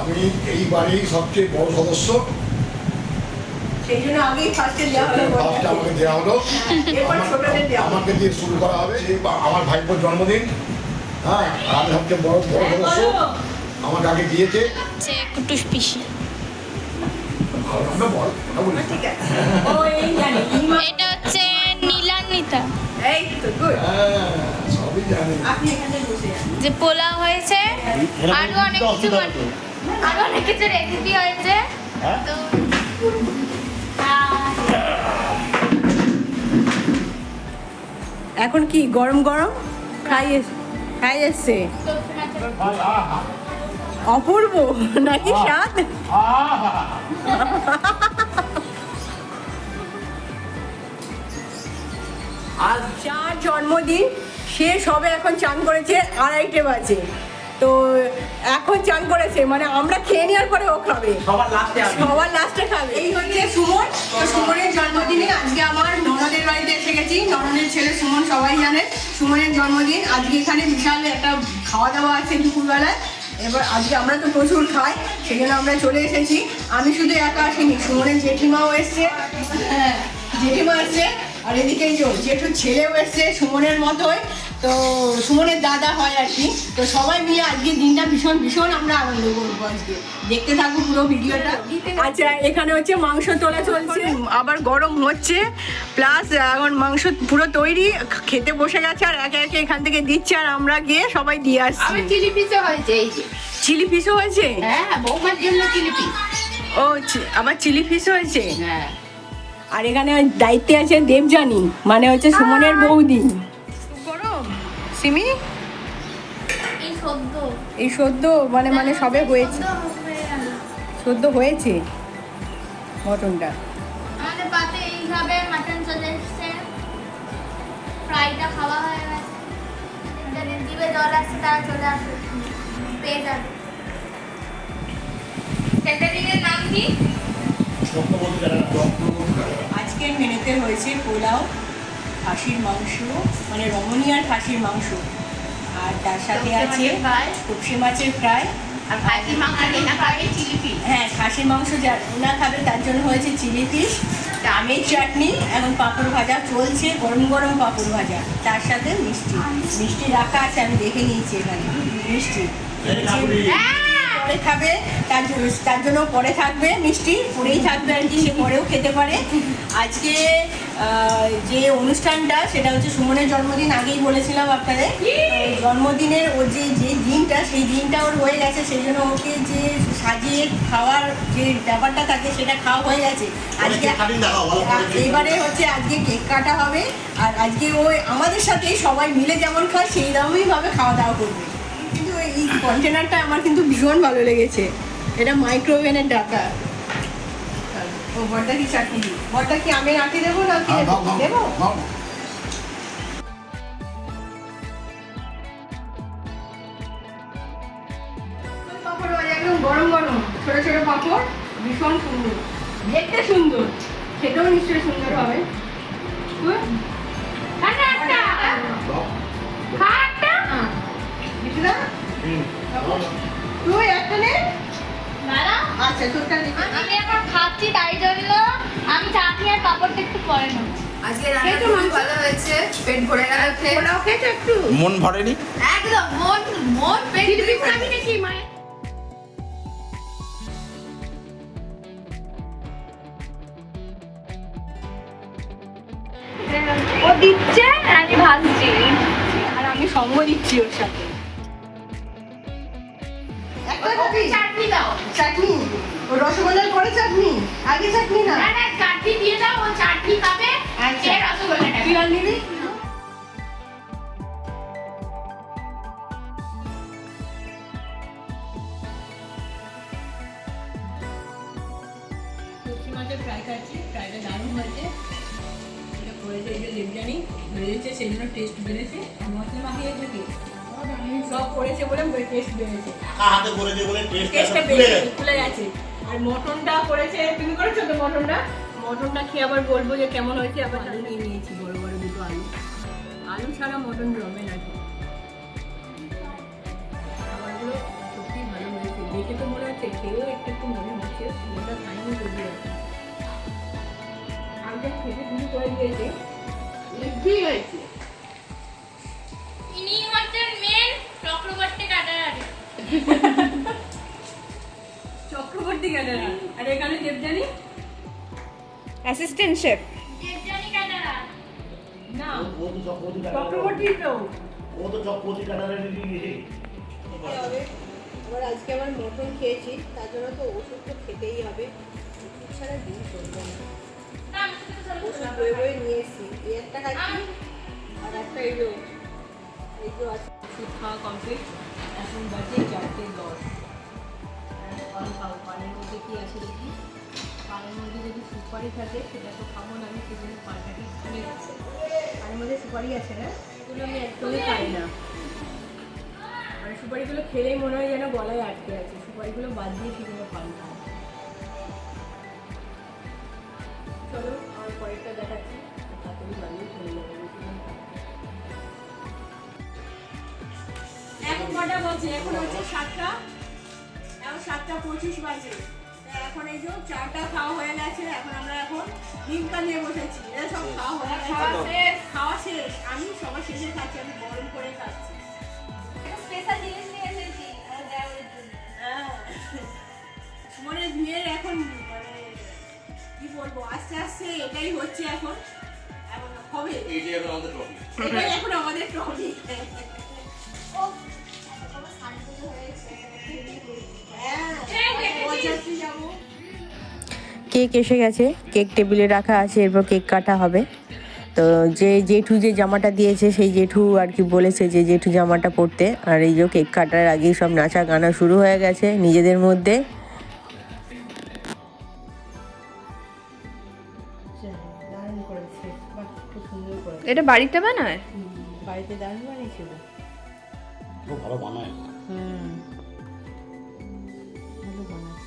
আমি এই বাড়ির সবচেয়ে বড় সদস্য, সেই জন্য আগেই ফার্স্টে আমাকে দেওয়া হলো। আমাকে দিয়ে শুরু করা হবে। আমার ভাইপোর জন্মদিন, হ্যাঁ, আমি সবচেয়ে বড় সদস্য, আমাকে আগে দিয়েছে কুটুস পিসি। এটা হচ্ছে নীলান্বিতা। সবই জানি। যে পোলাও হয়েছে, আরো অনেক কিছু রেসিপি হয়েছে। তো এখন কি গরম গরম খাই এসছে অপূর্ব নাকি স্বাদ। আর যার জন্মদিন সে সবে এখন চান করেছে, 2:30 বাজে। তো এখন চান করেছে, মানে আমরা খেয়ে নেওয়ার পরে ও খাবে, সবার লাস্টে খাবে। এই হচ্ছে সুমন। তো সুমনের জন্মদিনে আজকে আমার ননদের বাড়িতে এসে গেছি। ননদের ছেলে সুমন, সবাই জানে সুমনের জন্মদিন। আজকে এখানে বিশাল একটা খাওয়া দাওয়া আছে দুপুরবেলায়। এবার আজকে আমরা তো প্রচুর খাই, সেই জন্য আমরা চলে এসেছি। আমি শুধু একা আসিনি, সুমনের জেঠিমাও এসছে। হ্যাঁ, জেঠিমা এসছে। আর এদিকে জেঠুর ছেলেও এসছে সুমনের মতোই। তো সুমনের দাদা হয় আর কি। তো সবাই মিলে আজকে দিনটা ভীষণ ভীষণ আমরা আনন্দ করবো। আজকে দেখতে থাকবো পুরো ভিডিওটা। আচ্ছা, এখানে হচ্ছে মাংস তোলা চলছে, আবার গরম হচ্ছে, প্লাস এখন মাংস পুরো তৈরি, খেতে বসে গেছে। আর একে একে এখান থেকে দিচ্ছে, আর আমরা গিয়ে সবাই দিয়ে আসছি। চিলি পিসও হয়েছে। এই যে চিলি ফিশও হয়েছে। হ্যাঁ, বৌমার জন্য চিলি পিস। ও, আবার চিলি ফিশ হয়েছে। হ্যাঁ। আর এখানে দায়িত্বে আছে দেবযানী, মানে হচ্ছে সুমনের বৌদি। গরম সিমি এই সদ্য মানে সবে হয়েছে, সদ্য হয়েছে মটনটা। আমাদের পাতে এইভাবে মাটন চলে এসছে, ফ্রাইটা খাওয়া হয়ে গেছে। যাদের জিভে জল আসছে তারা চলে আসবে, পেয়ে যাবে। ক্যাটারিংয়ের নাম কি? আজকের মেনুতে হয়েছে পোলাও, খাসির মাংস, মানে রমণীয়ার খাসির মাংস, আর তার সাথে আছে টপসি মাছের ফ্রাই। আর খাসির মাংস না খাবে চিলি ফিশ। হ্যাঁ, খাসির মাংস যার না খাবে তার জন্য হয়েছে চিলি ফিশ, আমের চাটনি, এখন পাঁপড় ভাজা চলছে, গরম গরম পাঁপড় ভাজা, তার সাথে মিষ্টি রাখা আছে, আমি দেখে নিয়েছি এখানে মিষ্টি। পরে খাবে, তার জন্য পরে থাকবে মিষ্টি, পরেই থাকবে আর কি, সে পরেও খেতে পারে। আজকে যে অনুষ্ঠানটা সেটা হচ্ছে সুমনের জন্মদিন, আগেই বলেছিলাম আপনাদের। জন্মদিনের ওর যে দিনটা, সেই দিনটা ওর হয়ে গেছে, সেই জন্য ওকে যে সাজিয়ে খাওয়ার যে ব্যাপারটা থাকে সেটা খাওয়া হয়ে গেছে। আজকে এইবারে হচ্ছে আজকে কেক কাটা হবে, আর আজকে ওই আমাদের সাথেই সবাই মিলে যেমন খায় সেই রকমইভাবে খাওয়া দাওয়া করবে। কিন্তু এই কন্টেনারটা আমার কিন্তু ভীষণ ভালো লেগেছে, এটা মাইক্রোওভেনের ডাকা। ও বড়টা কি চাটনি দিই? বড়টা কি আমের আটি দেবো না কি দেবো? পাঁপড় ভাজা একদম গরম গরম, ছোট ছোট পাঁপড়, ভীষণ সুন্দর, দেখতে সুন্দর, খেতেও নিশ্চয়ই সুন্দর হবে। তুই একটা নে। আচ্ছা, তোরটা আমি এখন খাচ্ছি, তাই জন্য আমি চাটনি আর পাপড়টা একটু পরে নেবো। আজকে রান্না খুব ভালো হয়েছে, পেট ভরে গেল। ওরাও খেয়েছো একটু? মন ভরেনি একদম মন পেট ভরে আমি নাকি মায়ের ও দিচ্ছে, আমি ভাজছি, আর আমি সঙ্গ দিচ্ছি ওর সাথে। চাটনি দাও। চাটনি, ও রসগোল্লার পরে চাটনি, আগে চাটনি না? না, চাটনি দিয়ে দাও, ও চাটনি খাবে, আচ্ছা, রসগোল্লাটা তুই আর নিবি? টপসি মাছের ফ্রাই খাচ্ছি, ফ্রাইটা দারুণ হয়েছে। এটা করেছে এই যে দেবযানী, বেড়েছে সেই জন্য টেস্ট বেড়েছে। মশলা মাখিয়েছে কি সব করেছে বলে টেস্ট বেড়েছে, হাতে করে দিয়ে বলে টেস্টটা বেড়েছে, খুলে গেছে। আর মটনটা করেছে, তুমি করেছো তো মটনটা খেয়ে আবার বলবো যে কেমন হয়েছে। আবার আলু নিয়ে নিয়েছি, বড় বড় দুটো আলু ছাড়া মটন জমে নাকি। দেখে তো মনে হচ্ছে, খেয়েও একটু মনে হচ্ছে ওটা খাইনি যদি আগে খেতে শুরু করে দিয়েছে, ইডলি হয়েছে। ইনি হচ্ছেন মেন চক্রবর্তী কাটারারি। চক্রবর্তী ক্যাটারার, আর এখানে দেবজানি অ্যাসিস্ট্যান্ট শেফ। দেবযানী কাটারা। না, ও তো চক্রবর্তী চক্রবর্তী তো ও তো চক্রবর্তী কাটারেরই নিয়ে হবে। আবার আজকে আবার মটন খেয়েছি, তার জন্য তো ওষুধ তো খেতেই হবে, ওষুধ ছাড়া দিন চলবে না। না, আমি শুধু সরু ওষুধ বয়ে বয়ে নিয়ে এসেছি, এই একটা খাচ্ছি আর একটা এই যে আছে। ওষুধ খাওয়া কমপ্লিট, এখন বাজে 4:10। পান খাও, পানের মধ্যে কি আছে দেখি। পানের মধ্যে যদি সুপারি থাকে সেটা তো খাবো না আমি, সেজন্য পানটাকে খুলে গেছে। পানের মধ্যে সুপারি আছে না, এগুলো আমি একদমই খাই না। মানে সুপারিগুলো খেলেই মনে হয় যেন গলায় আটকে আছে, সুপারিগুলো বাদ দিয়ে সেগুলো পান খাই। চলো আমার পরেরটা দেখাচ্ছি, তাড়াতাড়ি বানিয়ে চলে যাবো। এখন কটা বলছে? এখন হচ্ছে 7টা, এখন 7:25 বাজে। তা এখন এই যে চাটা খাওয়া হয়ে গেছে, এখন আমরা ডিমটা নিয়ে বসেছি। এরা সব খাওয়া হয়ে গেছে, খাওয়া শেষ। আমি সবার শেষে খাচ্ছি, আমি গরম করে খাচ্ছি। স্পেশাল জিনিস নিয়ে এসেছি আমার দেওয়ারের জন্য। মানে বিয়ের এখন মানে কি বলবো, আস্তে আস্তে এটাই হচ্ছে এখন হবে, এইটাই এখন আমাদের টপিক। এটাই এখন আমাদের টপিক। ও আমার সানপুজো হয়েছে। কেক এসে গেছে, কেক টেবিলে রাখা আছে, এরপর কেক কাটা হবে। তো যে জেঠু যে জামাটা দিয়েছে সেই জেঠু আর কি বলেছে যে জেঠু জামাটা পরতে। আর এই যে কেক কাটার আগেই সব নাচা গানা শুরু হয়ে গেছে নিজেদের মধ্যে। এটা বাড়িতে বানায়? বাড়িতে দারুণ বানিয়েছিল। খুব ভালো বানায়। ভালো বানায়।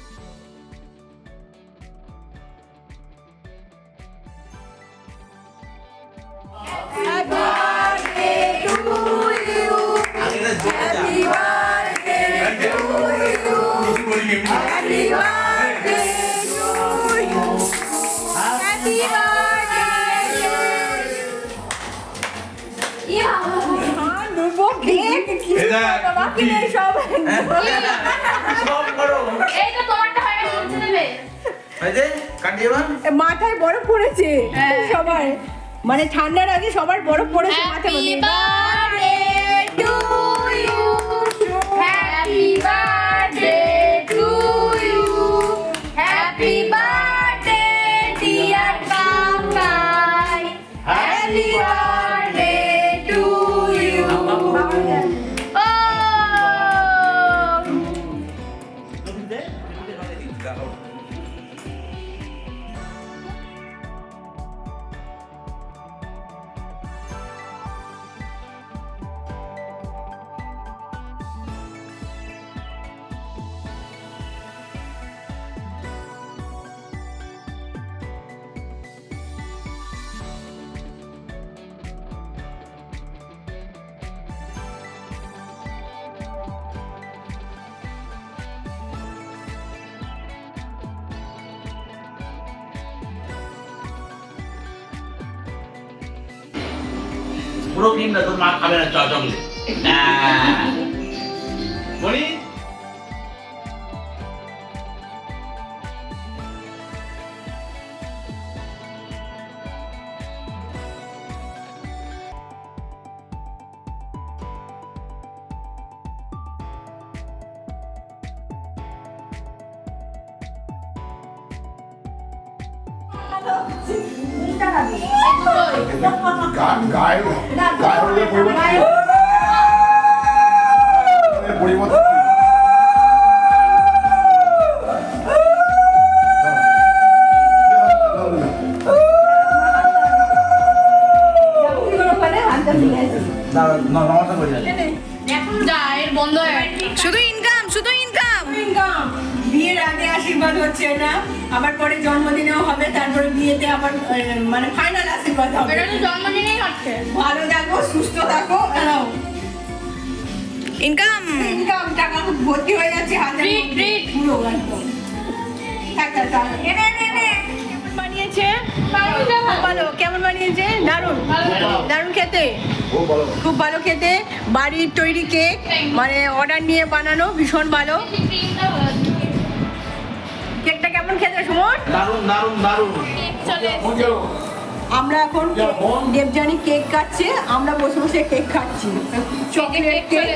এইটা তোমারটা হয় না, মুছে দেবে। মাথায় বরফ পড়েছে সবার, মানে ঠান্ডার আগে সবার বরফ পড়েছে মাথায়। Happy birthday to you. Happy birthday to you. Happy birthday dear Papai. Happy birthday to you. Oh. পুরো ক্রিম না, তোর মা খাবে না চকলেট। মনি পরিবর্তন নমস্কার করি যা এর বন্ধ হয়ে গেছে। শুধু ইনকাম, শুধু ইনকাম। বিয়ের আগে আশীর্বাদ হচ্ছে না, আবার পরে জন্মদিনেও হবে, তারপরে বিয়েতে আবার মানে ফাইনাল আশীর্বাদ হবে। এটা তো জন্মদিনেই হচ্ছে। ভালো থাকো, সুস্থ থাকো। ইনকাম। ইনকাম টাকা ভর্তি হয়ে যাচ্ছে হাতের Treat, মধ্যে। treat. পুরো একদম। থাক, থাক, থাক। কেমন বানিয়েছে? ভালো। কেমন বানিয়েছে? দারুণ। দারুণ খেতে। খুব ভালো। খুব ভালো খেতে, বাড়ির তৈরি কেক, মানে অর্ডার নিয়ে বানানো, ভীষণ ভালো। কেকটা কেমন খেতে সুমন? দারুণ দারুণ দারুণ। কেক চলে ফোন করো। আমরা এখন দেবজানি কেক কাটছে, আমরা বসে বসে কেক খাচ্ছি। Chocolate cake,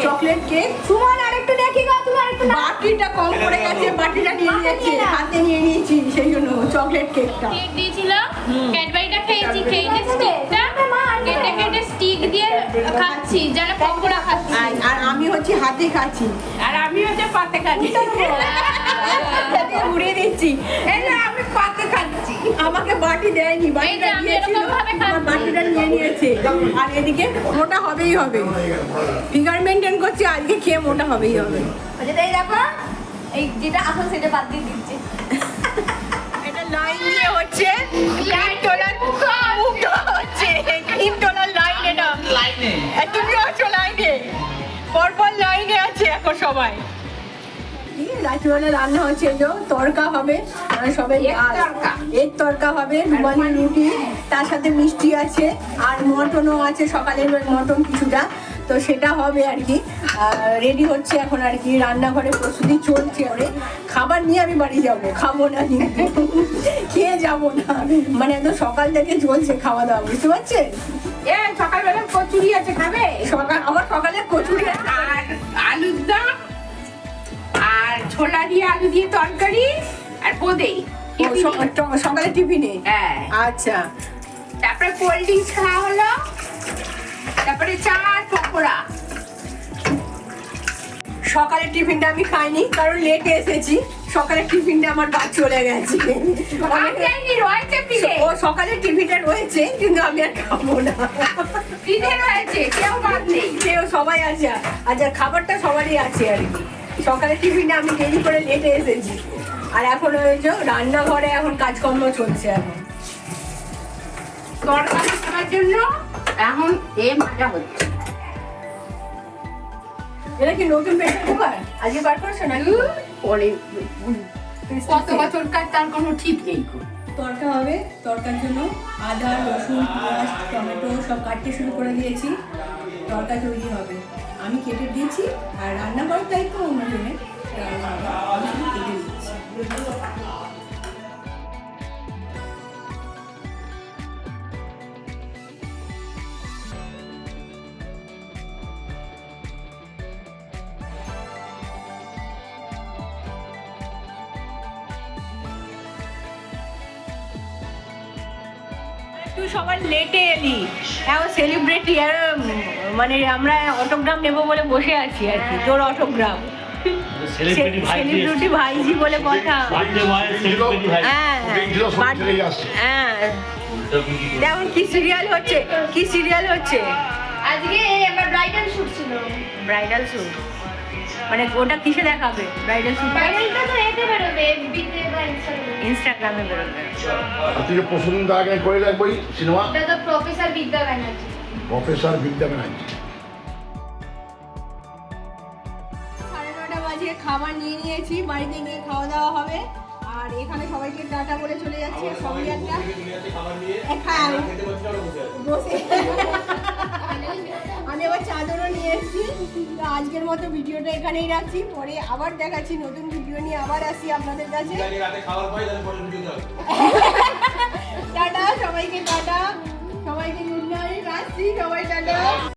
chocolate cake. Suman আরেকটু দেখি গো, তুমি আরেকটু বাটিটা কম পড়ে গেছে, বাটিটা নিয়ে নিয়েছি, হাতে নিয়ে নিয়েছি, সেই জন্য চকলেট কেকটা। কেক দিয়েছিল, ক্যাডবেরিটা খেয়েছি, খেয়ে স্টিকটা কেটে কেটে স্টিক দিয়ে খাচ্ছি, যেন পকোড়া খাচ্ছি। আর আমি হচ্ছে হাতে খাচ্ছি, আর আমি হচ্ছে পাতে খাচ্ছি। ঘুরিয়ে দিচ্ছি। এই যে আমি পাতে খাচ্ছি। আমাকে বাটি দেয়নি, এই যে বাটিটা আমি দিয়েছিল, এরকম ভাবে খাচ্ছি। আমার বাটিটা নিয়ে নিয়েছে। আর এদিকে মোটা হবেই হবে, ফিগার মেনটেন করছি, আজকে খেয়ে মোটা হবেই হবে। এই দেখো, এই যেটা আসল সেটা বাদ দিয়ে দিচ্ছে। এটা লাইন দিয়ে হচ্ছে, ক্রিম তোলার মুখটা হচ্ছে, ক্রিম তোলার লাইন এটা। লাইনে তুমি আছো লাইনে, পরপর লাইনে আছে এখন সবাই। রাত্রিবেলা রান্না হচ্ছে, এই যে তরকা হবে, মানে সবাই এর তরকা হবে, রুমালি রুটি, তার সাথে মিষ্টি আছে, আর মটনও আছে, সকালের মটন কিছুটা, তো সেটা হবে আর কি। রেডি হচ্ছে এখন আর কি, রান্নাঘরে প্রস্তুতি চলছে। খাবার নিয়ে আমি বাড়ি যাব, খাবো না কিন্তু, খেয়ে যাব না, মানে একদম সকাল থেকে চলছে খাওয়া দাওয়া, বুঝতে পারছেন? সকালবেলা কচুরি আছে, খাবে? আমার সকালে কচুরি আছে। আর আলুর দম, আর ছোলা দিয়ে আলু দিয়ে তরকারি, আর বোঁদে। সকালে টিফিনে? হ্যাঁ। আচ্ছা, তারপরে কোল্ড ড্রিঙ্কস খাওয়া হলো, তারপরে চা আর পকোড়া। সকালের টিফিনটা আমি খাইনি, কারণ লেটে এসেছি। সকালের টিফিনটা আমার বাদ চলে গেছে। আমি জানি রয়েছে ফ্রিজে, ও সকালের টিফিনটা রয়েছে, কিন্তু আমি আর খাবো না। ফ্রিজে রয়েছে, কেউ বাদ নেই। কেউ সবাই আছে, আচ্ছা খাবারটা সবারই আছে আর কি। সকালের টিফিনটা আমি দেরি করে লেটে এসেছি, আর এখন ওই যে রান্নাঘরে এখন কাজকর্ম চলছে। এখন তরকারি খাওয়ার জন্য এখন মজা হচ্ছে। এটা কি নতুন প্রেসার কুকার আজকে বার করছো নাকি? পরে কত বছরকার তার কোনো ঠিক নেই। তরকা হবে, তরকার জন্য আদা, রসুন, পেঁয়াজ, টমেটো সব কাটতে শুরু করে দিয়েছি। তরকা তৈরি হবে, আমি কেটে দিয়েছি, আর রান্না করার দায়িত্ব অন্যজনের, আমি শুধু কেটে দিচ্ছি। তুই সবার লেটে এলি, এখন সেলিব্রিটি, আর মানে আমরা অটোগ্রাম নেবো বলে বসে আছি আর কি, তোর অটোগ্রাম। সেলিব্রিটি ভাই সেলিব্রিটি ভাইজি বলে কথা। বাড়িতে বয় সেলিব্রিটি ভাই হ্যাঁ হ্যাঁ, দেখুন কি সিরিয়াল হচ্ছে, কি সিরিয়াল হচ্ছে। আজকে আমার ব্রাইডাল শুট ছিল। ব্রাইডাল শুট মানে ওটা কিসে দেখাবে? ব্রাইডাল শুট ব্রাইডালটা তো এতে বেরোবে, এফবিতে বা ইনস্টাগ্রামে। ইনস্টাগ্রামে বেরোবে। তুই পছন্দ আগে করে রাখবই সিনেমা এটা তো প্রফেসর বিদ্যা ব্যানার্জি। প্রফেসর বিদ্যা ব্যানার্জি। 9:30 বাজে, খাবার নিয়ে নিয়েছি, বাড়িতে গিয়ে খাওয়া দাওয়া হবে। আর এখানে সবাইকে টাটা বলে চলে যাচ্ছে, সবাই একটা বসে। আমি আবার চাদরও নিয়ে এসেছি। তো আজকের মতো ভিডিওটা এখানেই রাখছি, পরে আবার দেখাচ্ছি নতুন ভিডিও নিয়ে, আবার আসি আপনাদের কাছে।